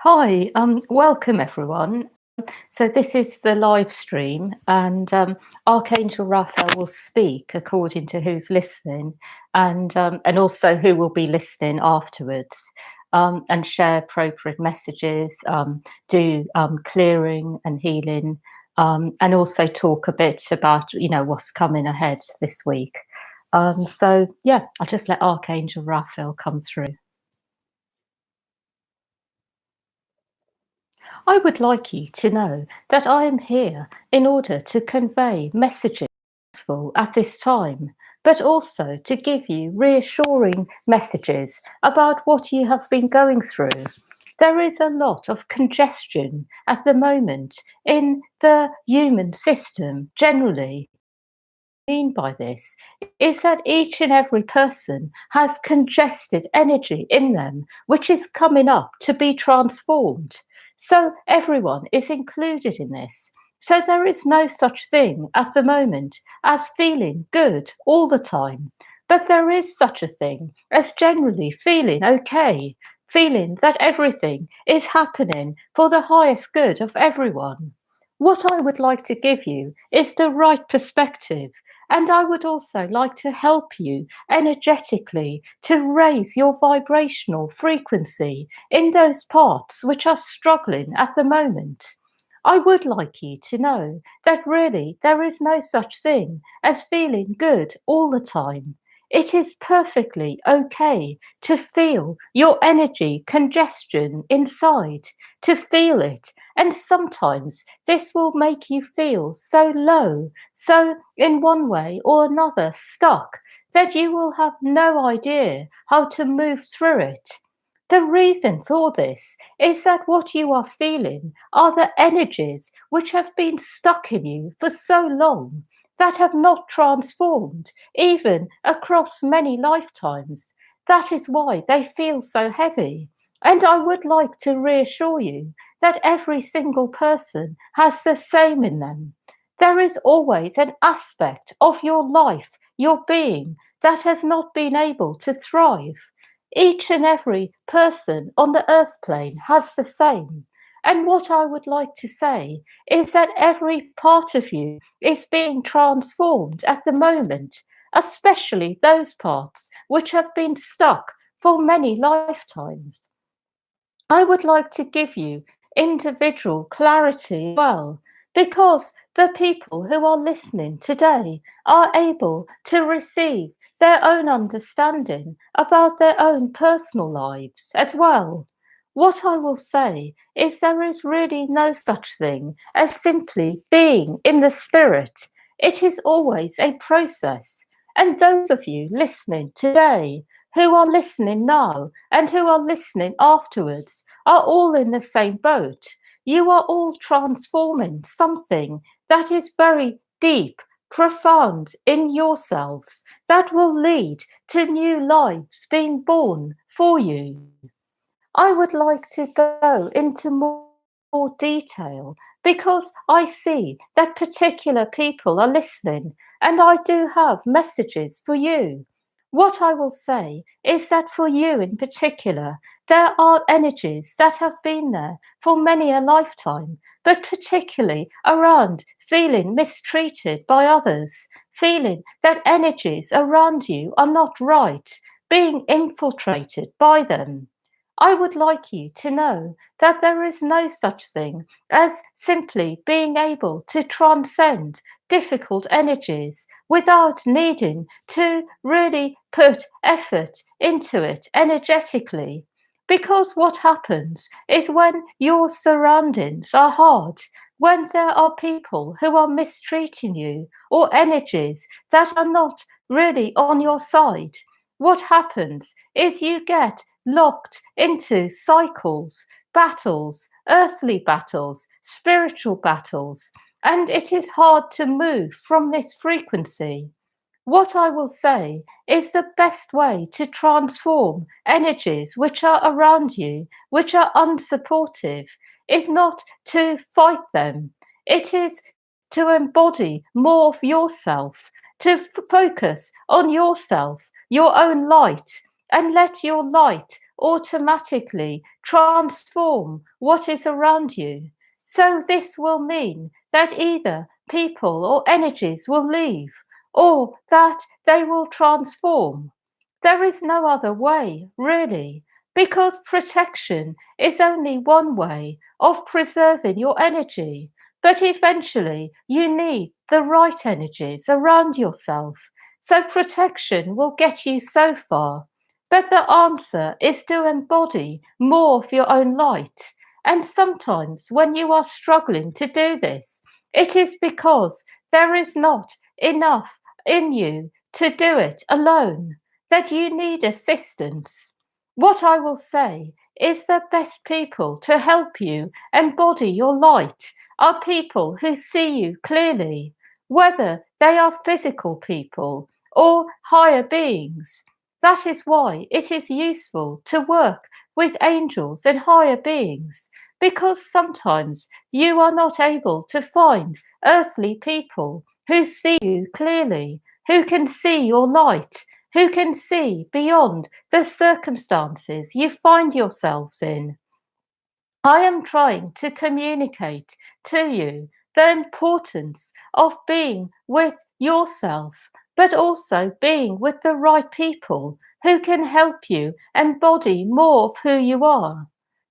Hi, welcome everyone. So this is the live stream, and Archangel Raphael will speak according to who's listening, and also who will be listening afterwards, and share appropriate messages, do clearing and healing, and also talk a bit about what's coming ahead this week. So yeah, I'll just let Archangel Raphael come through. I would like you to know that I am here in order to convey messages useful at this time, but also to give you reassuring messages about what you have been going through. There is a lot of congestion at the moment in the human system generally. Mean by this is that each and every person has congested energy in them, which is coming up to be transformed. So everyone is included in this. So there is no such thing at the moment as feeling good all the time. But there is such a thing as generally feeling okay, feeling that everything is happening for the highest good of everyone. What I would like to give you is the right perspective, and I would also like to help you energetically to raise your vibrational frequency in those parts which are struggling at the moment. I would like you to know that really there is no such thing as feeling good all the time. It is perfectly okay to feel your energy congestion inside, to feel it. And sometimes this will make you feel so low, so in one way or another stuck, that you will have no idea how to move through it. The reason for this is that what you are feeling are the energies which have been stuck in you for so long, that have not transformed, even across many lifetimes. That is why they feel so heavy. And I would like to reassure you that every single person has the same in them. There is always an aspect of your life, your being, that has not been able to thrive. Each and every person on the earth plane has the same. And what I would like to say is that every part of you is being transformed at the moment, especially those parts which have been stuck for many lifetimes. I would like to give you individual clarity as well, because the people who are listening today are able to receive their own understanding about their own personal lives as well. What I will say is there is really no such thing as simply being in the spirit. It is always a process. And those of you listening today, who are listening now and who are listening afterwards, are all in the same boat. You are all transforming something that is very deep, profound in yourselves, that will lead to new lives being born for you. I would like to go into more detail because I see that particular people are listening, and I do have messages for you. What I will say is that for you in particular, there are energies that have been there for many a lifetime, but particularly around feeling mistreated by others, feeling that energies around you are not right, being infiltrated by them. I would like you to know that there is no such thing as simply being able to transcend difficult energies without needing to really put effort into it energetically. Because what happens is when your surroundings are hard, when there are people who are mistreating you or energies that are not really on your side, what happens is you get locked into cycles, battles, earthly battles, spiritual battles, and it is hard to move from this frequency. What I will say is the best way to transform energies which are around you, which are unsupportive, is not to fight them. It is to embody more of yourself, to focus on yourself, your own light, and let your light automatically transform what is around you. So this will mean that either people or energies will leave, or that they will transform. There is no other way, really, because protection is only one way of preserving your energy. But eventually, you need the right energies around yourself. So protection will get you so far. But the answer is to embody more of your own light. And sometimes when you are struggling to do this, it is because there is not enough in you to do it alone, that you need assistance. What I will say is the best people to help you embody your light are people who see you clearly, whether they are physical people or higher beings. That is why it is useful to work with angels and higher beings, because sometimes you are not able to find earthly people who see you clearly, who can see your light, who can see beyond the circumstances you find yourselves in. I am trying to communicate to you the importance of being with yourself, but also being with the right people who can help you embody more of who you are.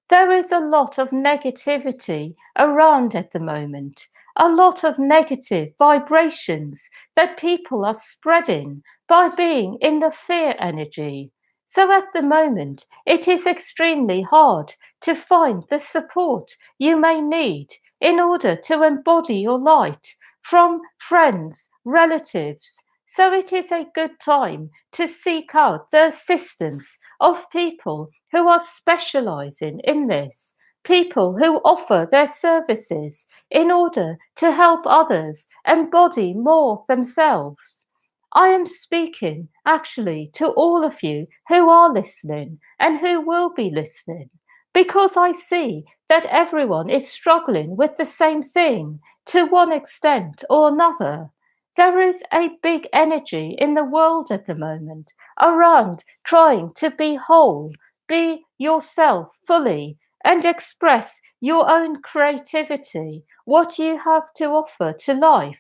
There is a lot of negativity around at the moment, a lot of negative vibrations that people are spreading by being in the fear energy. So at the moment, it is extremely hard to find the support you may need in order to embody your light from friends, relatives. So it is a good time to seek out the assistance of people who are specializing in this, people who offer their services in order to help others embody more of themselves. I am speaking actually to all of you who are listening and who will be listening, because I see that everyone is struggling with the same thing to one extent or another. There is a big energy in the world at the moment around trying to be whole, be yourself fully, and express your own creativity, what you have to offer to life.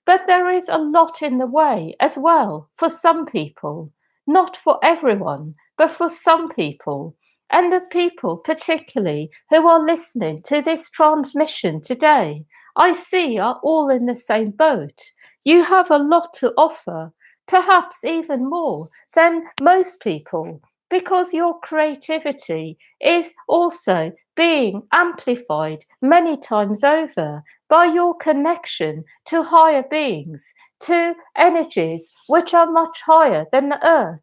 But there is a lot in the way as well for some people, not for everyone, but for some people. And the people, particularly who are listening to this transmission today, I see are all in the same boat. You have a lot to offer, perhaps even more than most people, because your creativity is also being amplified many times over by your connection to higher beings, to energies which are much higher than the earth,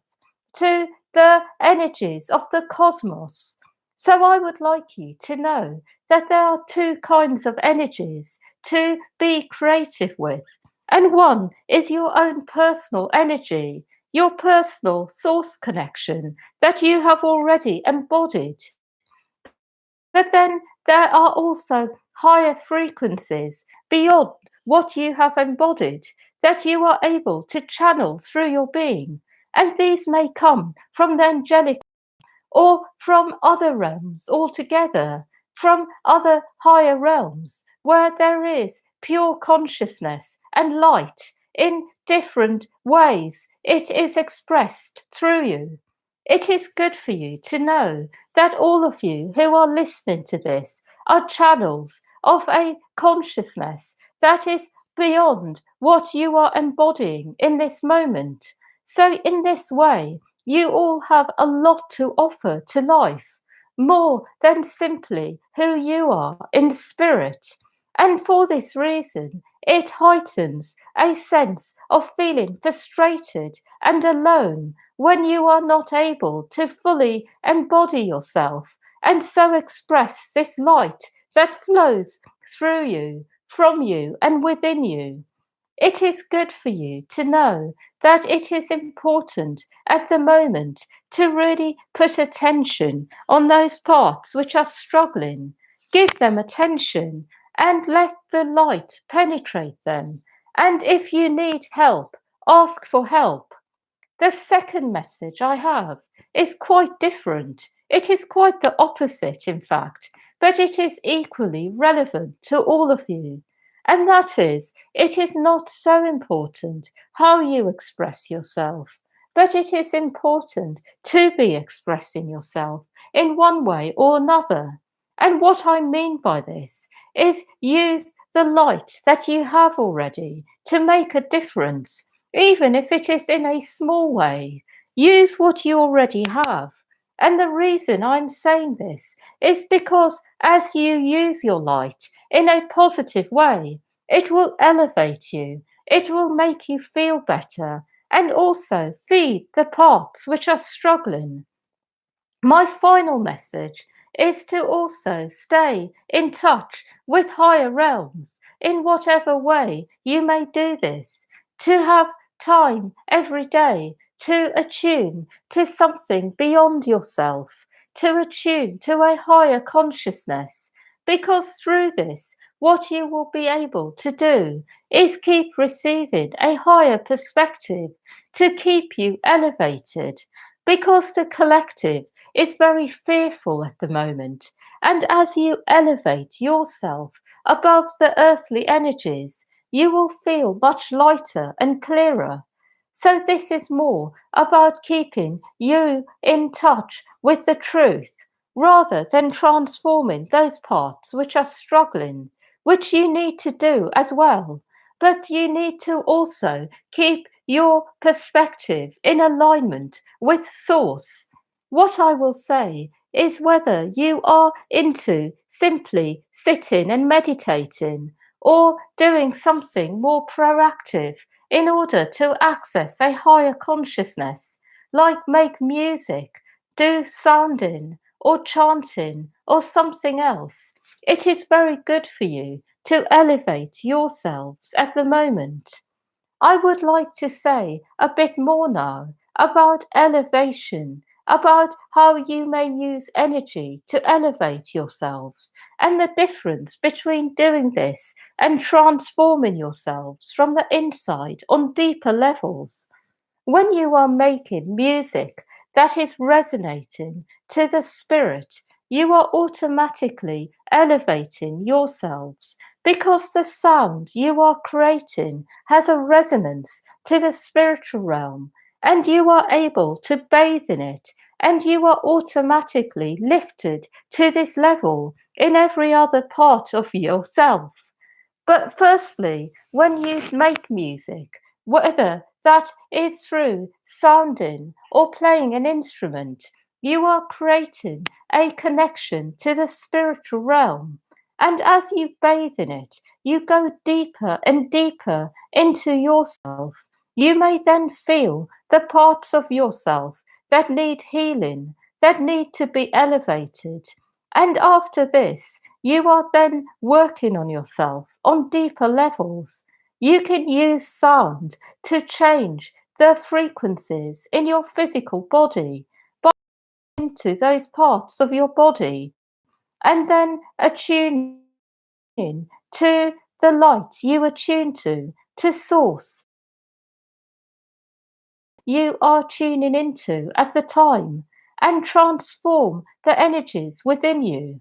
to the energies of the cosmos. So I would like you to know that there are two kinds of energies to be creative with. And one is your own personal energy, your personal source connection that you have already embodied. But then there are also higher frequencies beyond what you have embodied that you are able to channel through your being. And these may come from the angelic or from other realms altogether, from other higher realms where there is pure consciousness and light in different ways. It is expressed through you. It is good for you to know that all of you who are listening to this are channels of a consciousness that is beyond what you are embodying in this moment. So, in this way, you all have a lot to offer to life, more than simply who you are in spirit. And for this reason, it heightens a sense of feeling frustrated and alone when you are not able to fully embody yourself and so express this light that flows through you, from you, and within you. It is good for you to know that it is important at the moment to really put attention on those parts which are struggling. Give them attention and let the light penetrate them. And if you need help, ask for help. The second message I have is quite different. It is quite the opposite, in fact, but it is equally relevant to all of you. And that is, it is not so important how you express yourself, but it is important to be expressing yourself in one way or another. And what I mean by this is use the light that you have already to make a difference, even if it is in a small way. Use what you already have. And the reason I'm saying this is because as you use your light in a positive way, it will elevate you, it will make you feel better, and also feed the parts which are struggling. My final message is to also stay in touch with higher realms in whatever way you may do this, to have time every day to attune to something beyond yourself, to attune to a higher consciousness, because through this, what you will be able to do is keep receiving a higher perspective to keep you elevated, because the collective is very fearful at the moment. And as you elevate yourself above the earthly energies, you will feel much lighter and clearer. So, this is more about keeping you in touch with the truth rather than transforming those parts which are struggling, which you need to do as well. But you need to also keep your perspective in alignment with Source. What I will say is whether you are into simply sitting and meditating or doing something more proactive in order to access a higher consciousness, like make music, do sounding or chanting or something else. It is very good for you to elevate yourselves at the moment. I would like to say a bit more now about elevation, about how you may use energy to elevate yourselves, and the difference between doing this and transforming yourselves from the inside on deeper levels. When you are making music that is resonating to the spirit, you are automatically elevating yourselves, because the sound you are creating has a resonance to the spiritual realm, and you are able to bathe in it, and you are automatically lifted to this level in every other part of yourself. But firstly, when you make music, whether that is through sounding or playing an instrument, you are creating a connection to the spiritual realm. And as you bathe in it, you go deeper and deeper into yourself. You may then feel the parts of yourself that need healing, that need to be elevated. And after this, you are then working on yourself on deeper levels. You can use sound to change the frequencies in your physical body by into those parts of your body, and then attune in to the light you attune to Source you are tuning into at the time, and transform the energies within you.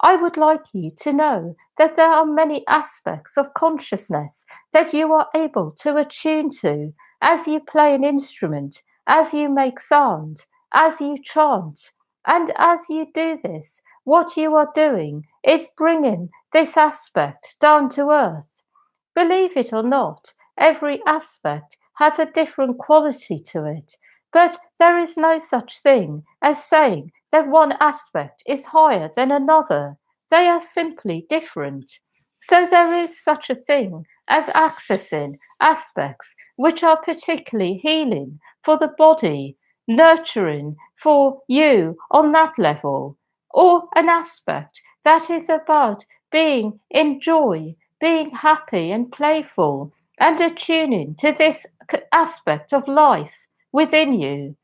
I would like you to know that there are many aspects of consciousness that you are able to attune to as you play an instrument, as you make sound, as you chant. And as you do this, what you are doing is bringing this aspect down to earth. Believe it or not, every aspect has a different quality to it, but there is no such thing as saying that one aspect is higher than another. They are simply different. So there is such a thing as accessing aspects which are particularly healing for the body, nurturing for you on that level, or an aspect that is about being in joy, being happy and playful, and attuning to this aspect of life within you.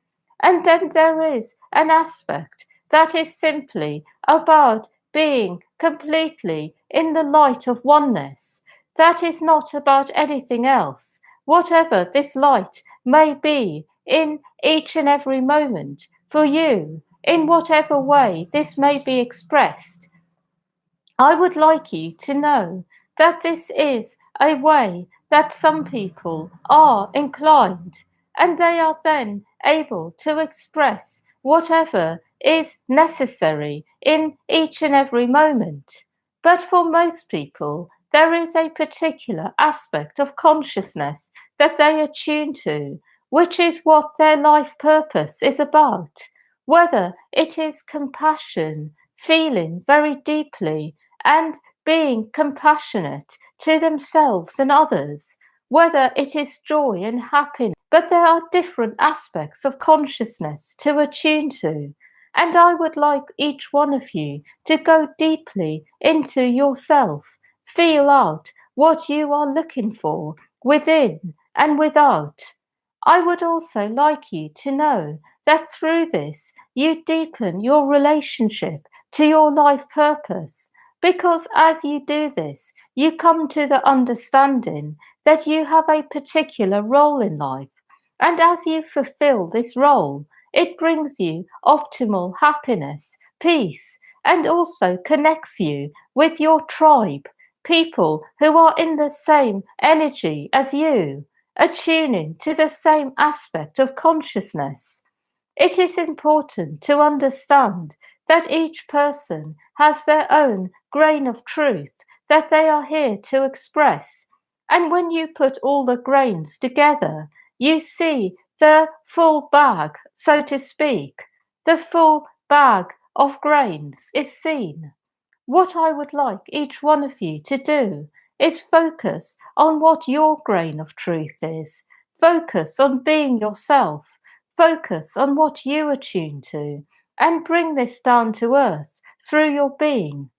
And then there is an aspect that is simply about being completely in the light of oneness. That is not about anything else, whatever this light may be in each and every moment for you, in whatever way this may be expressed. I would like you to know that this is a way that some people are inclined, and they are then able to express whatever is necessary in each and every moment. But for most people, there is a particular aspect of consciousness that they attune to, which is what their life purpose is about. Whether it is compassion, feeling very deeply, and being compassionate to themselves and others, whether it is joy and happiness. But there are different aspects of consciousness to attune to, and I would like each one of you to go deeply into yourself, feel out what you are looking for within and without. I would also like you to know that through this you deepen your relationship to your life purpose, because as you do this, you come to the understanding that you have a particular role in life. And as you fulfill this role, it brings you optimal happiness, peace, and also connects you with your tribe, people who are in the same energy as you, attuning to the same aspect of consciousness. It is important to understand that each person has their own grain of truth that they are here to express. And when you put all the grains together, you see the full bag, so to speak. The full bag of grains is seen. What I would like each one of you to do is focus on what your grain of truth is. Focus on being yourself. Focus on what you attune to, and bring this down to earth through your being.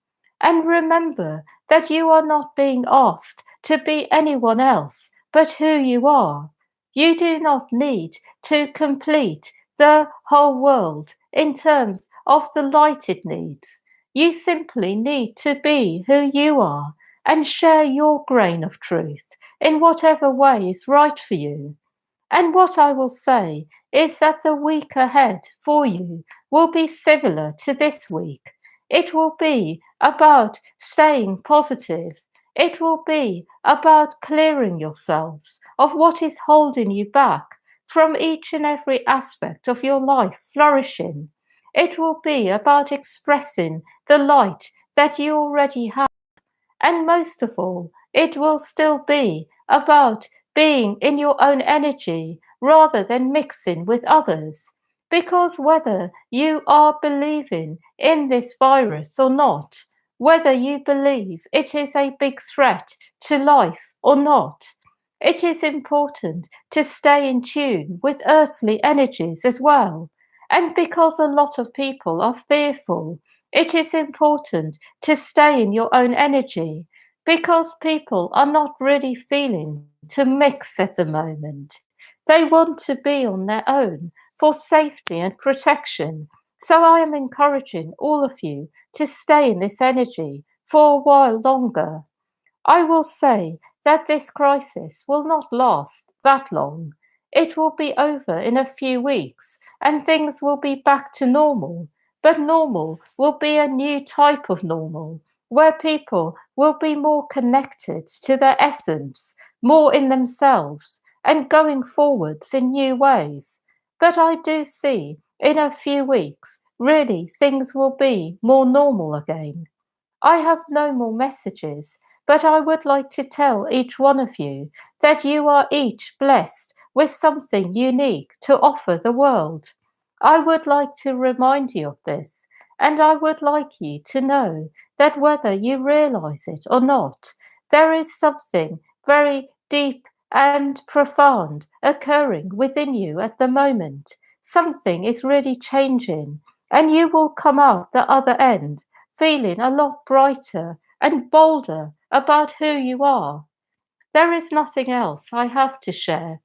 And remember that you are not being asked to be anyone else but who you are. You do not need to complete the whole world in terms of the light it needs. You simply need to be who you are and share your grain of truth in whatever way is right for you. And what I will say is that the week ahead for you will be similar to this week. It will be about staying positive. It will be about clearing yourselves of what is holding you back from each and every aspect of your life flourishing. It will be about expressing the light that you already have. And most of all, it will still be about being in your own energy rather than mixing with others. Because whether you are believing in this virus or not, whether you believe it is a big threat to life or not, it is important to stay in tune with earthly energies as well. And because a lot of people are fearful, it is important to stay in your own energy, because people are not really feeling to mix at the moment. They want to be on their own for safety and protection. So I am encouraging all of you to stay in this energy for a while longer. I will say that this crisis will not last that long. It will be over in a few weeks and things will be back to normal. But normal will be a new type of normal, where people will be more connected to their essence, more in themselves, and going forwards in new ways. But I do see in a few weeks, really things will be more normal again. I have no more messages, but I would like to tell each one of you that you are each blessed with something unique to offer the world. I would like to remind you of this, and I would like you to know that whether you realize it or not, there is something very deep and profound occurring within you at the moment. Something is really changing, and you will come out the other end feeling a lot brighter and bolder about who you are. There is nothing else I have to share.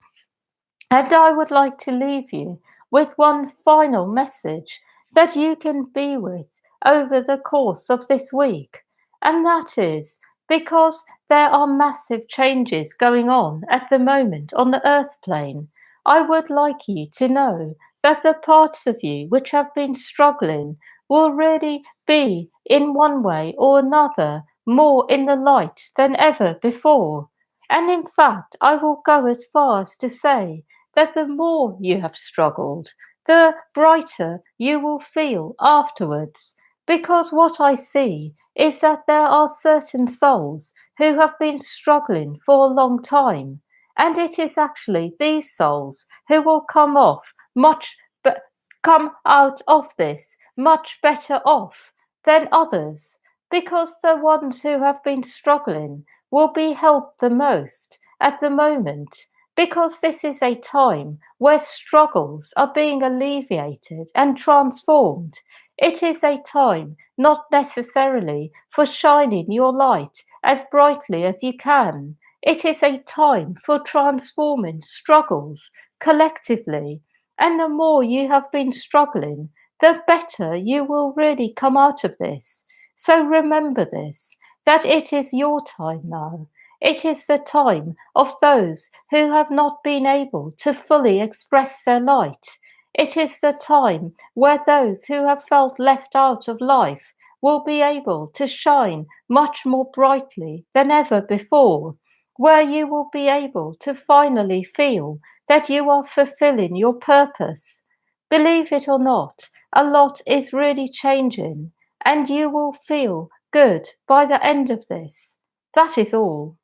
And I would like to leave you with one final message that you can be with over the course of this week. And that is because there are massive changes going on at the moment on the earth plane. I would like you to know that the parts of you which have been struggling will really be, in one way or another, more in the light than ever before. And in fact, I will go as far as to say that the more you have struggled, the brighter you will feel afterwards. Because what I see is that there are certain souls who have been struggling for a long time. And it is actually these souls who will come out of this much better off than others, because the ones who have been struggling will be helped the most at the moment, because this is a time where struggles are being alleviated and transformed. It is a time not necessarily for shining your light as brightly as you can. It is a time for transforming struggles collectively. And the more you have been struggling, the better you will really come out of this. So remember this, that it is your time now. It is the time of those who have not been able to fully express their light. It is the time where those who have felt left out of life will be able to shine much more brightly than ever before, where you will be able to finally feel that you are fulfilling your purpose. Believe it or not, a lot is really changing, and you will feel good by the end of this. That is all.